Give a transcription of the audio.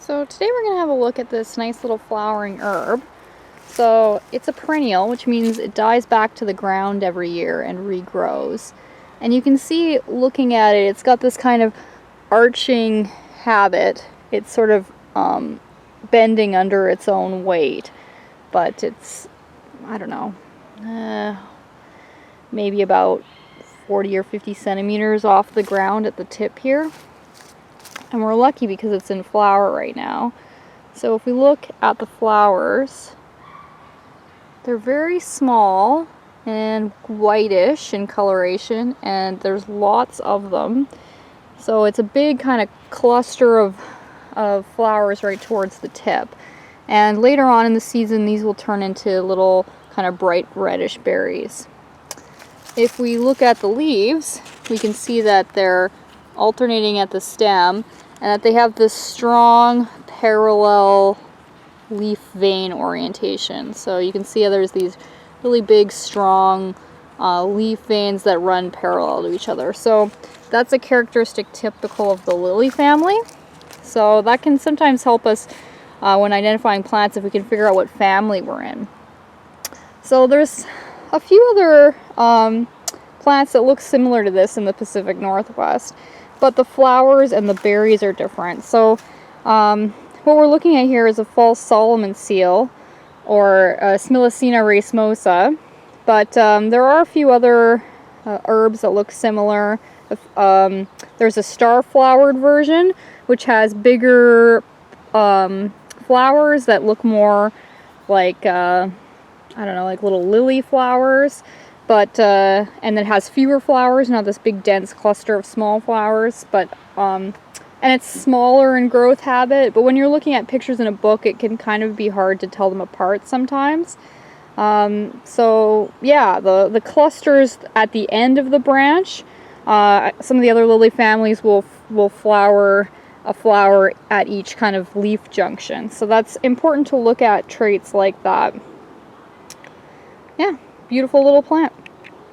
So today we're going to have a look at this nice little flowering herb. So it's a perennial, which means it dies back to the ground every year and regrows. And you can see, looking at it, it's got this kind of arching habit. It's sort of bending under its own weight, but it's, I don't know, maybe about 40 or 50 centimeters off the ground at the tip here. And we're lucky because it's in flower right now. So if we look at the flowers, they're very small and whitish in coloration, and there's lots of them. So it's a big kind of cluster of flowers right towards the tip. And later on in the season, these will turn into little kind of bright reddish berries. If we look at the leaves, we can see that they're alternating at the stem, and that they have this strong parallel leaf vein orientation. So you can see there's these really big, strong leaf veins that run parallel to each other. So that's a characteristic typical of the lily family. So that can sometimes help us when identifying plants if we can figure out what family we're in. So there's a few other plants that look similar to this in the Pacific Northwest, but the flowers and the berries are different. So what we're looking at here is a false Solomon seal, or Smilacina racemosa, but there are a few other herbs that look similar. There's a star-flowered version, which has bigger flowers that look more like, I don't know, like little lily flowers, but and it has fewer flowers, not this big dense cluster of small flowers, but and it's smaller in growth habit, but when you're looking at pictures in a book, it can kind of be hard to tell them apart sometimes. So yeah, the clusters at the end of the branch, some of the other lily families will flower a flower at each kind of leaf junction. So that's important to look at traits like that. Yeah, beautiful little plant.